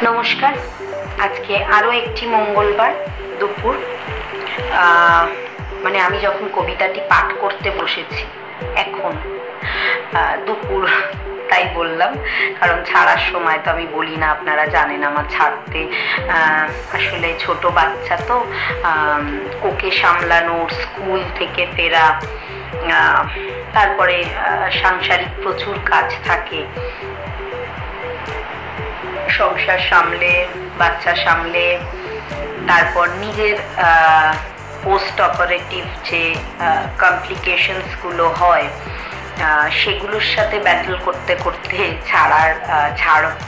নমস্কার। আজকে আরও একটি মঙ্গলবার দুপুর, মানে আমি যখন কবিতাটি পাঠ করতে বসেছি এখন দুপুর, তাই বললাম, কারণ ছাড়ার সময় তো আমি বলি না, আপনারা জানেন আমার ছাড়তে আসলে ছোট বাচ্চা তো, ওকে সামলানোর, স্কুল থেকে ফেরা, তারপরে সাংসারিক প্রচুর কাজ থাকে, সংসার সামলে, বাচ্চা সামলে, তারপর নিজের পোস্ট অপারেটিভ যে কমপ্লিকেশনসগুলো হয় সেগুলোর সাথে ব্যাটল করতে করতে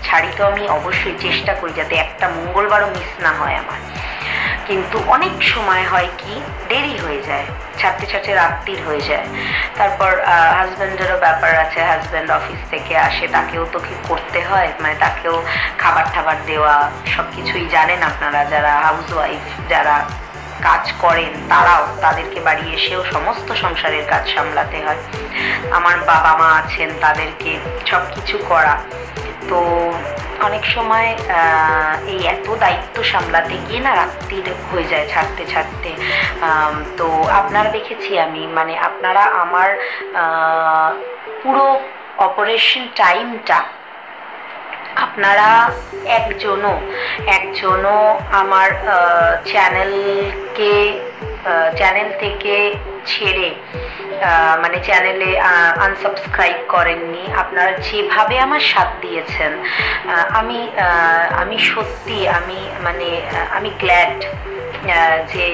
ছাড়ি তো আমি অবশ্যই চেষ্টা করি যাতে একটা মঙ্গলবারও মিস না হয় আমার, কিন্তু অনেক সময় হয় কি দেরি হয়ে যায়, ছাড়তে ছাড়তে রাত্রির হয়ে যায়। তারপর হাজব্যান্ডেরও ব্যাপার আছে, হাজব্যান্ড অফিস থেকে আসে, তাকেও তো কি করতে হয়, মানে তাকেও খাবার টাবার দেওয়া, সব কিছুই জানেন আপনারা যারা হাউসওয়াইফ, যারা কাজ করেন তারাও, তাদেরকে বাড়ি এসেও সমস্ত সংসারের কাজ সামলাতে হয়। আমার বাবা মা আছেন, তাদেরকে সব কিছু করা, তো অনেক সময় এই এত দায়িত্ব সামলাতে গিয়ে না রাত্রির হয়ে যায় ছাড়তে ছাড়তে। তো আপনারা দেখেছি আমি, মানে আপনারা আমার পুরো অপারেশন টাইমটা আপনারা একজনও আমার চ্যানেল থেকে ছেড়ে, মানে চ্যানেলে আনসাবস্ক্রাইব করেননি। আপনারা যেভাবে আমার সাথ দিয়েছেন, আমি সত্যি আমি গ্ল্যাড যে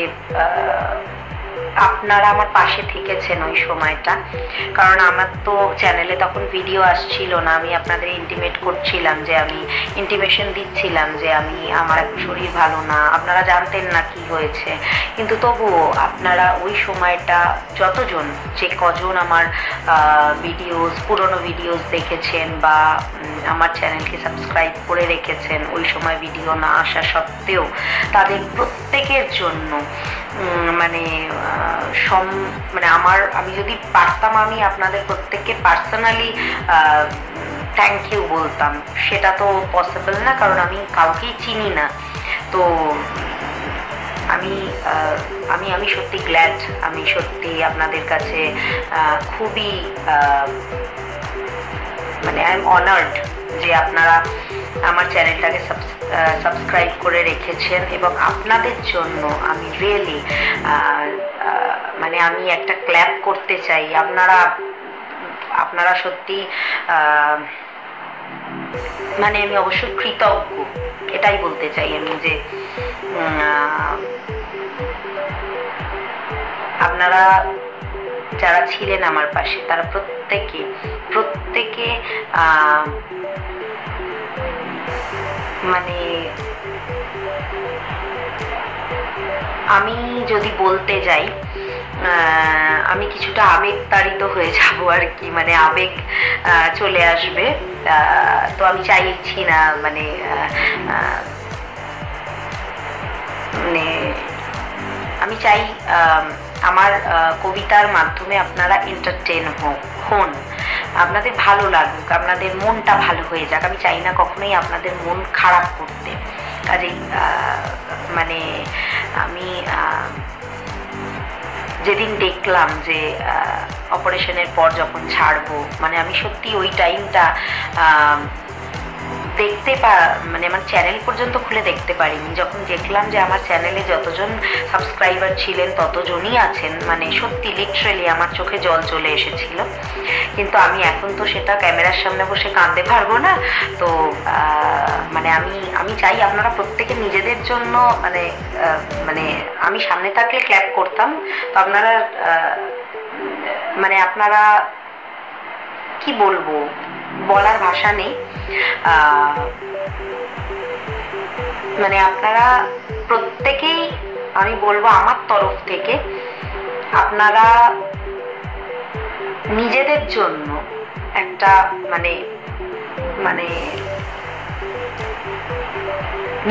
আপনারা আমার পাশে থেকেছেন ওই সময়টা, কারণ আমার তো চ্যানেলে তখন ভিডিও আসছিল না, আমি আপনাদের ইন্টিমেশন দিচ্ছিলাম যে আমার এখন শরীর ভালো না, আপনারা জানতেন না কি হয়েছে, কিন্তু তবুও আপনারা ওই সময়টা যে কজন আমার পুরনো ভিডিওস দেখেছেন বা আমার চ্যানেলকে সাবস্ক্রাইব করে রেখেছেন, ওই সময় ভিডিও না আসা সত্ত্বেও তাদের প্রত্যেকের জন্য আমি যদি পারতাম আমি আপনাদের প্রত্যেককে পার্সোনালি থ্যাংক ইউ বলতাম, সেটা তো পসিবল না, কারণ আমি কাউকেই চিনি না। তো আমি সত্যি গ্ল্যাড, আমি সত্যি আপনাদের কাছে খুবই আই এম অনার্ড যে আপনারা আমার চ্যানেলটাকে সাবস্ক্রাইব করে রেখেছেন, এবং আপনাদের জন্য আমি রিয়েলি আমি একটা ক্ল্যাপ করতে চাই। আপনারা সত্যি আমি অবশ্যই কৃতজ্ঞ, এটাই বলতে চাই আমি, যে আপনারা যারা ছিলেন আমার পাশে তারা প্রত্যেকে আমি যদি বলতে যাই আমি কিছুটা আবেগতাড়িত হয়ে যাব আর কি, আবেগ চলে আসবে। তো আমি চাইছি না, আমি চাই আমার কবিতার মাধ্যমে আপনারা এন্টারটেন হন, আপনাদের ভালো লাগুক, আপনাদের মনটা ভালো হয়ে যাক। আমি চাই না কখনোই আপনাদের মন খারাপ করতে। কাজেই আমি যেদিন দেখলাম যে অপারেশনের পর যখন ছাড়বো, আমি সত্যি ওই টাইমটা আমার চ্যানেল পর্যন্ত খুলে দেখতে পারিনি। যখন দেখলাম যে আমার চ্যানেলে যতজন সাবস্ক্রাইবার ছিলেন ততজনই আছেন, সত্যি লিটারেলি আমার চোখে জল চলে এসেছিল। কিন্তু আমি এখন তো সেটা ক্যামেরার সামনে বসে কাঁদতে পারবো না। তো আমি চাই আপনারা প্রত্যেকে নিজেদের জন্য, আমি সামনে থাকলে ক্ল্যাপ করতাম, তো আপনারা কি বলবো, বলার ভাষা নেই। আপনারা প্রত্যেকেই, আমি বলবো আমার তরফ থেকে, আপনারা নিজেদের জন্য একটা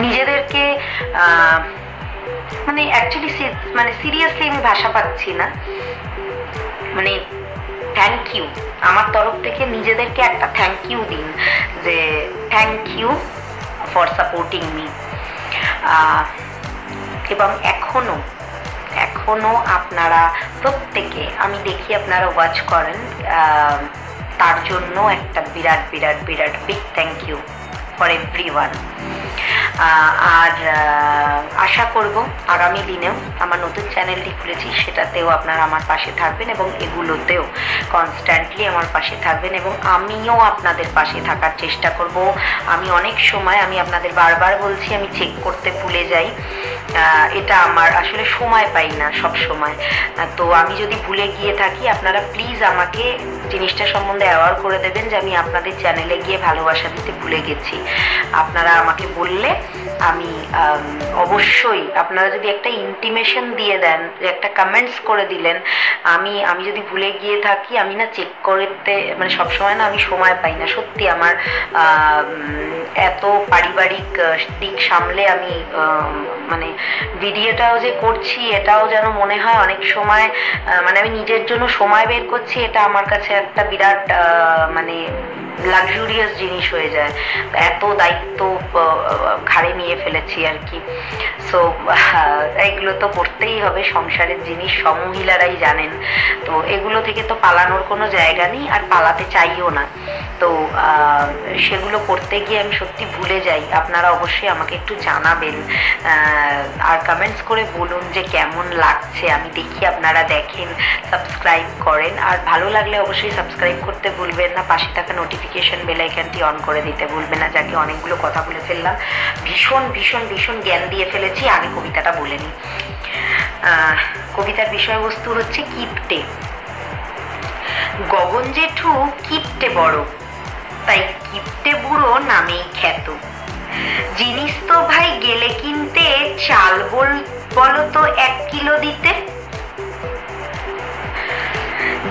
নিজেদেরকে অ্যাকচুয়ালি সিরিয়াসলি আমি ভাষা পাচ্ছি না, থ্যাংক ইউ আমার তরফ থেকে, নিজেদেরকে একটা থ্যাংক ইউ দিন, যে thank you for supporting me. এবং এখনো আপনারা প্রত্যেকে, আমি দেখি আপনারা ওয়াচ করেন, তার জন্য একটা বিরাট বিরাট বিরাট big thank you for everyone. আর আশা করব আগামী দিনেও আমার নতুন চ্যানেলটি খুলেছি সেটাতেও আপনারা আমার পাশে থাকবেন এবং এগুলোতেও কনস্ট্যান্টলি আমার পাশে থাকবেন এবং আমিও আপনাদের পাশে থাকার চেষ্টা করব। আমি অনেক সময়, আমি আপনাদের বারবার বলছি, আমি চেক করতে ভুলে যাই, এটা আমার আসলে সময় পাই না সব সময়। তো আমি যদি ভুলে গিয়ে থাকি আপনারা প্লিজ আমাকে জিনিসটা সম্বন্ধে অ্যাওয়ার করে দেবেন যে আমি আপনাদের চ্যানেলে গিয়ে ভালোবাসা দিতে ভুলে গেছি। আপনারা আমাকে বললে আমি অবশ্যই, আপনারা যদি একটা ইন্টিমেশন দিয়ে দেন, যে একটা কমেন্টস করে দিলেন, আমি যদি ভুলে গিয়ে থাকি, আমি না চেক করতে মানে সবসময় না আমি সময় পাই না সত্যি। আমার এত পারিবারিক দিক সামলে আমি মানে ভিডিওটাও যে করছি এটাও যেন মনে হয় অনেক সময় মানে আমি নিজের জন্য সময় বের করছি, এটা আমার কাছে একটা বিরাট মানে লাক্সুরিয়াস জিনিস হয়ে যায়। এত দায়িত্ব ঘাড়ে নিয়ে ফেলেছি আর কি। সো এগুলো তো করতেই হবে, সংসারের জিনিস সব মহিলারাই জানেন। তো এগুলো থেকে তো পালানোর কোনো জায়গা নেই, আর পালাতে চাইও না। তো সেগুলো করতে গিয়ে আমি সত্যি ভুলে যাই। আপনারা অবশ্যই আমাকে একটু জানাবেন আর কমেন্টস করে বলুন যে কেমন লাগছে। আমি দেখি আপনারা দেখেন, সাবস্ক্রাইব করেন, আর ভালো লাগলে অবশ্যই সাবস্ক্রাইব করতে ভুলবেন না। পাশে থাকা নোটিফিকেশন বেল আইকনটি অন করে দিতে ভুলবেন না। যাকে অনেকগুলো কথা বলে ফেললাম, ভীষণ ভীষণ ভীষণ জ্ঞান দিয়ে ফেলেছি। আগে কবিতাটা বলে নিই। কবিতার বিষয়বস্তু হচ্ছে কিপ্টে। গগন জেঠু কিপ্টে বড়, তাই কিপ্টে বুড়ো নামেই খ্যাত। জিনিস তো ভাই গেলে কিনতে চাল বলো তো 1 কিলো দিতে।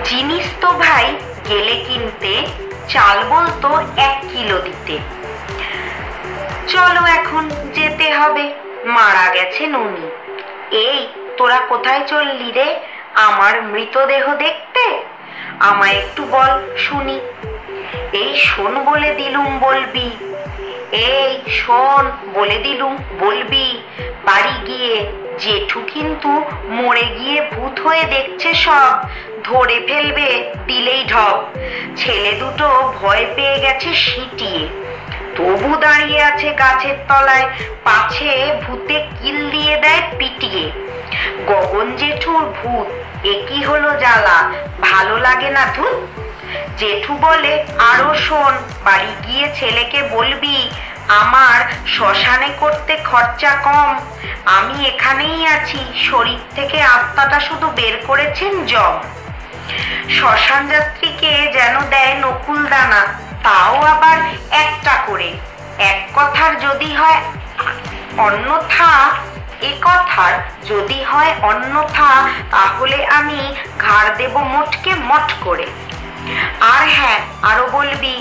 জিনিস তো ভাই গেলে কিনতে চাল বলতো 1 কিলো দিতে। চলো এখন যেতে হবে, মারা গেছে ননি। এই তোরা কোথায় চললি রে আমার মৃতদেহ দেখতে? আমায় একটু বল শুনি। এই শোন বলে দিলুম বলবি, এই শোন বলে দিলুম বলবি। বাড়ি গিয়ে জেঠু কিন্তু মরে গিয়ে ভূত হয়ে দেখছে সব, ধরে ফেলবে দিলেই ঢপ। ছেলে দুটো ভয় পেয়ে গেছে সিটিয়ে, তবু দাঁড়িয়ে আছে গাছের তলায়, পাছে ভূতে কিল দিয়ে দেয় পিটিয়ে। গগন জেঠুর ভূত একই হলো জ্বালা, ভালো লাগে না ধুত। জেঠু বলে আরো শোন, বাড়ি গিয়ে ছেলেকে বলবি আমার শ্মশানে করতে খরচা কম। আমি এখানেই আছি, শরীর থেকে আত্মাটা শুধু বের করেছেন জম। শ্মশান যাত্রীকে যেন দেয় নকুল দানা, তাও আবার একটা করে। এক কথার যদি হয় অন্যথা, এ কথার যদি হয় অন্যথা, তাহলে আমি ঘাড় দেব মোটকে মট করে। আর হ্যাঁ, আরো বলবি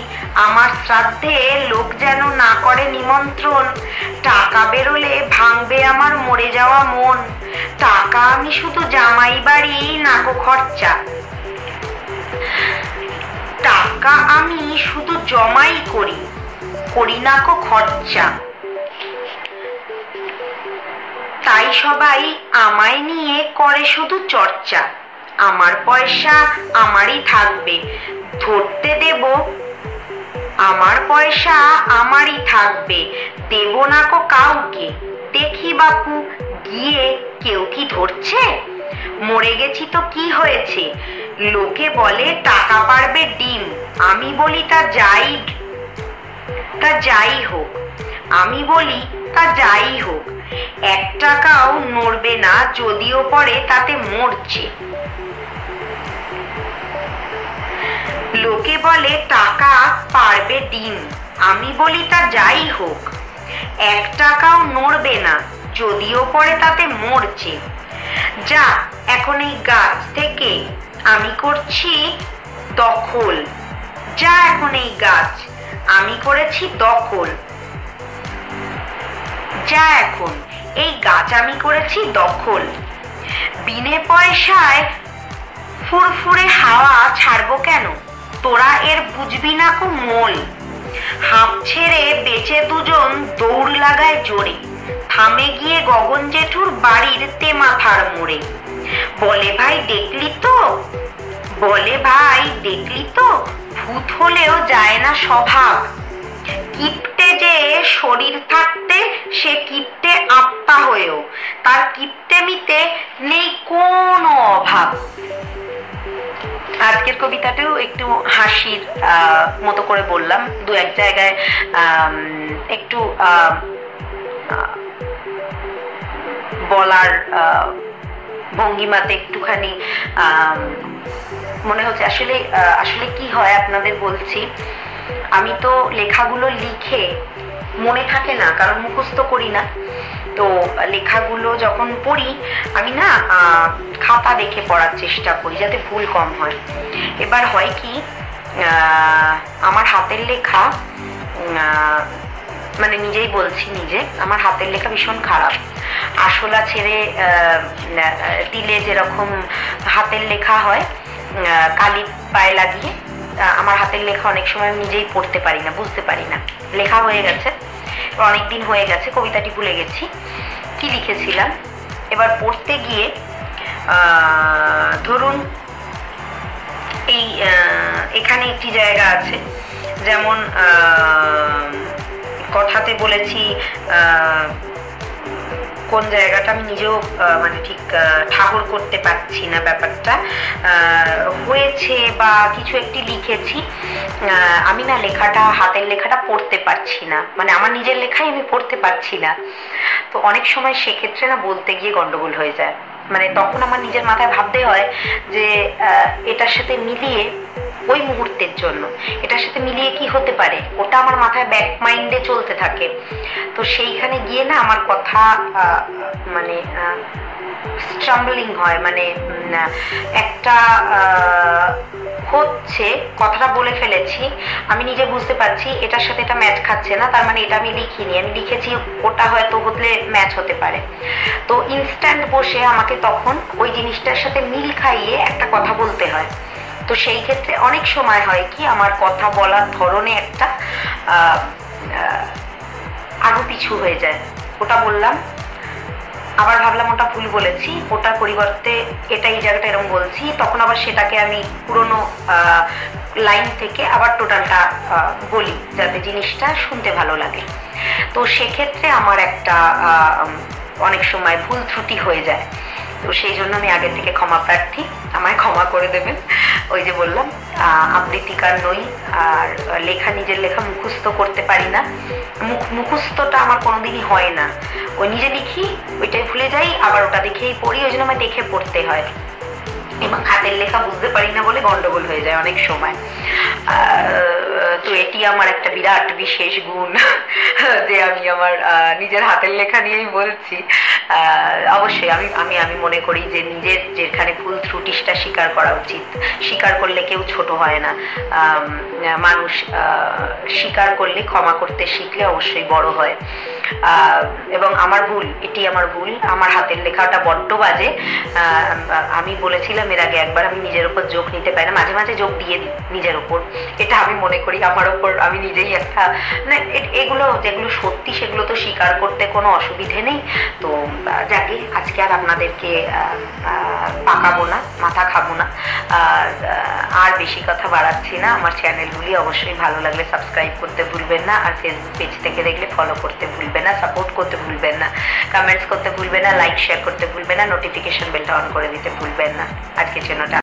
আমার শ্রাদ্ধে লোক যেন না করে নিমন্ত্রণ। টাকা বেরোলে ভাঙবে আমার মরে যাওয়া মন। টাকা আমি শুধু জামাই বাড়ি নাকো খরচা। টাকা আমি শুধু জমাই করি নাকো খরচা। তাই সবাই আমায় নিয়ে করে শুধু চর্চা। আমার পয়সা আমারই থাকবে, ধরতে দেব আমার পয়সা আমারই থাকবে, দেব না কো কাউকে। দেখি বাপু গিয়ে কেউ কি ধরছে? মরে গেছি তো কি হয়েছে? লোকে বলে টাকা পারবে ডিম। আমি বলি তা যাই হোক, আমি বলি তা যাই হোক। 1 টাকাও নড়বে না, যদিও পরে তাতে মরছে। লোকে বলে টাকা পারবে ডিম, আমি বলি তা যাই হোক। 1 টাকাও নড়বে না, যদিও পরে তাতে মরছে। যা এখন এই গাছ থেকে আমি করছি দখল। যা এখন এই গাছ আমি করেছি দখল। যা এখন এই গাছ আমি করেছি দখল। বিনে পয়সায় ফুরফুরে হাওয়া ছাড়বো কেন? তোরা এর বুঝবি না কো মোল। হাঁপ ছেড়ে বেঁচে দুজন দৌড় লাগায় জোরে, থামে গিয়ে গগন জেঠুর বাড়ির তেমাথার মোড়ে। বলে ভাই দেখলি তো, বলে ভাই দেখলি তো, ভূত হলেও যায় না স্বভাব। কিপ্টে যে শরীর থাকতে সে কিপ্টে আত্মা হয়েও তার কিপ্টেমিতে নেই কোনো অভাব। আজকের কবিতাটাও একটু হাসির মতো করে বললাম, দু এক জায়গায় একটু বলার ভঙ্গিমাতে একটুখানি মনে হচ্ছে। আসলে আসলে কি হয় আপনাদের বলছি, আমি তো লেখাগুলো লিখে মনে থাকে না, কারণ মুখস্থ করি না। তো লেখাগুলো যখন পড়ি আমি না খাতা দেখে পড়ার চেষ্টা করি যাতে ভুল কম হয়। এবার হয় কি, আমার হাতের লেখা, মানে নিজেই বলছি, নিজে আমার হাতের লেখা ভীষণ খারাপ। আশলা ছেড়ে দিলে যেরকম হাতের লেখা হয় কালি পায়ে লাগিয়ে, আমার হাতের লেখা অনেক সময় আমি নিজেই পড়তে পারি না, বুঝতে পারি না। লেখা হয়ে গেছে, অনেকদিন হয়ে গেছে, কবিতাটি ভুলে গেছি কি লিখেছিলাম। এবার পড়তে গিয়ে ধরুন এই এখানে একটি জায়গা আছে, যেমন কথাতে বলেছি, কোন জায়গাটা আমি নিজেও মানে ঠিক ঠাহর করতে পারছি না, ব্যাপারটা হয়েছে বা কিছু একটি লিখেছি, আমি না লেখাটা, হাতের লেখাটা পড়তে পারছি না, মানে আমার নিজের লেখাই আমি পড়তে পারছি না। তো অনেক সময় সেক্ষেত্রে না বলতে গিয়ে গন্ডগোল হয়ে যায়, মানে তখন আমার নিজের মাথায় ভাবতে হয় যে এটার সাথে মিলিয়ে ওই মুহূর্তের জন্য এটার সাথে মিলিয়ে কি হতে পারে, ওটা আমার মাথায় ব্যাক মাইন্ডে চলতে থাকে। তো সেইখানে গিয়ে না আমার কথা মানে স্ট্রাম্বলিং হয়, মানে একটা হচ্ছে, কথাটা বলে ফেলেছি, আমি নিজে বুঝতে পারছি এটার সাথে এটা ম্যাচ খাচ্ছে না, তার মানে এটা আমি লিখিনি, আমি লিখেছি ওটা হয়তো হতে ম্যাচ হতে পারে। তো ইনস্ট্যান্ট বসে আমাকে তখন ওই জিনিসটার সাথে মিল খাইয়ে একটা কথা বলতে হয়। তো সেই ক্ষেত্রে অনেক সময় হয় কি, আমার কথা বলার ধরনে একটা আগু পিছু হয়ে যায়, ওটা বললাম আবার ভাবলাম ওটা ভুল বলেছি, ওটার পরিবর্তে এটা এই জায়গাটা এরকম বলছি, তখন আবার সেটাকে আমি পুরোনো লাইন থেকে আবার টোটালটা বলি যাতে জিনিসটা শুনতে ভালো লাগে। তো সেক্ষেত্রে আমার একটা অনেক সময় ভুল ত্রুটি হয়ে যায়। তো সেই জন্য আমি আগে থেকে ক্ষমা প্রার্থী, আমায় ক্ষমা করে দেবেন। ওই যে বললাম আবৃত্তিকার নই, আর লেখা, নিজের লেখা মুখস্থ করতে পারি না, মুখস্থটা আমার কোনোদিনই হয় না। ওই নিজে লিখি, ওইটাই ভুলে যাই, আবার ওটা দেখেই পড়ি, ওই জন্য আমায় দেখে পড়তে হয়, এবং হাতের লেখা বুঝতে পারি না বলে গন্ডগোল হয়ে যায় অনেক সময়। তো এটি আমার একটা বিরাট বিশেষ গুণ যে আমি আমার নিজের হাতের লেখা নিয়েই বলছি। অবশ্যই আমি আমি আমি মনে করি যে নিজের যেখানে ভুল ত্রুটিটা স্বীকার করা উচিত, স্বীকার করলে কেউ ছোট হয় না, মানুষ স্বীকার করলে, ক্ষমা করতে শিখলে অবশ্যই বড় হয়। এবং আমার ভুল, এটি আমার ভুল, আমার হাতের লেখাটা বড্ড বাজে। আমি বলেছিলাম এর আগে একবার, আমি নিজের ওপর যোগ নিতে পারি না, মাঝে মাঝে যোগ দিয়ে দিই নিজের ওপর, এটা আমি মনে করি আমার ওপর আমি নিজেই একটা, মানে এগুলো যেগুলো সত্যি সেগুলো তো স্বীকার করতে কোনো অসুবিধে নেই। তো যাকে আজকে আর আপনাদেরকে পাকাবো না, মাথা খাবো না, আর বেশি কথা বাড়াচ্ছি না। আমার চ্যানেলগুলি অবশ্যই ভালো লাগলে সাবস্ক্রাইব করতে ভুলবেন না, আর ফেসবুক পেজ থেকে দেখলে ফলো করতে ভুলবেন না, সাপোর্ট করতে ভুলবেন না, কমেন্টস করতে ভুলবেন না, লাইক শেয়ার করতে ভুলবেন না, নোটিফিকেশন বেলটা অন করে দিতে ভুলবেন না। আজকের জন্য